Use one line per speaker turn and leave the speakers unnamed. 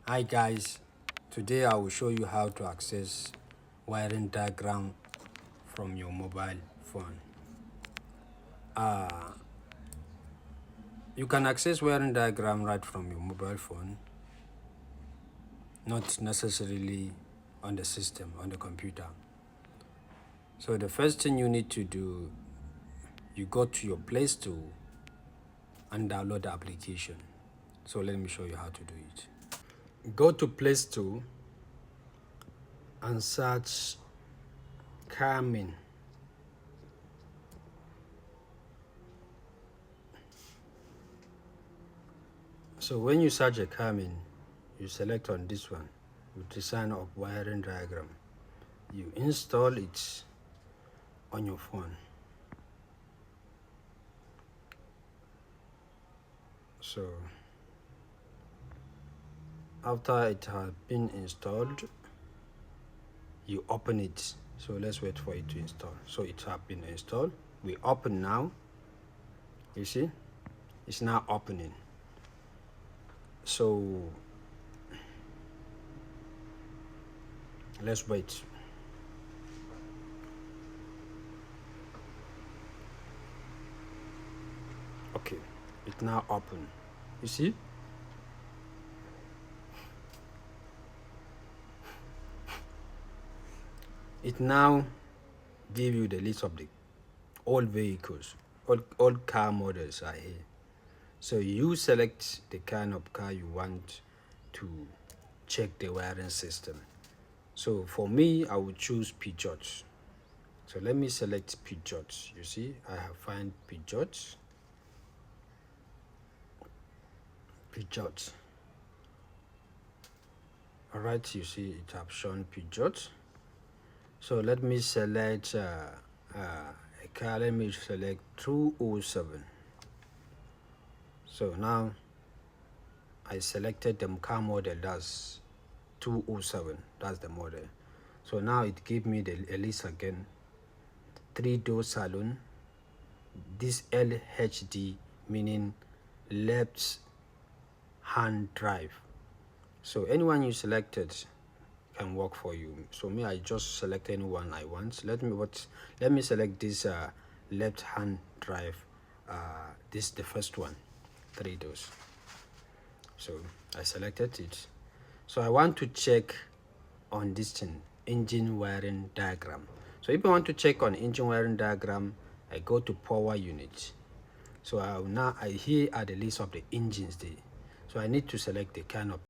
Hi guys, today I will show you how to access wiring diagram from your mobile phone. You can access wiring diagram right from your mobile phone, not necessarily on the system, on the computer. So the first thing you need to do, you go to your Play Store and download the application. So let me show you how to do it. Go to Play Store and search Garmin. So when you search a Garmin, you select on this one with design of wiring diagram. You install it on your phone. So after it has been installed, you open it. So let's wait for it to install. So it has been installed. We open now. You see, it's now opening. So let's wait. Okay, it's now open. You see? It now give you the list of the all vehicles, all car models are here. So you select the kind of car you want to check the wiring system. So for me, I would choose Peugeot. So let me select Peugeot. You see, I have found Peugeot. All right, you see it have shown Peugeot. So let me select a car. Let me select 207. So now I selected the car model, that's 207, that's the model. So now it gave me the list again. 3-door saloon, this LHD meaning left hand drive. So anyone you selected can work for you. So me, I just select anyone I want. Let me select this left hand drive. This is the first one, 3 doors. So I selected it. So I want to check on this thing, engine wiring diagram. So if I want to check on engine wiring diagram, I go to power unit. So here are the list of the engines there. So I need to select the kind of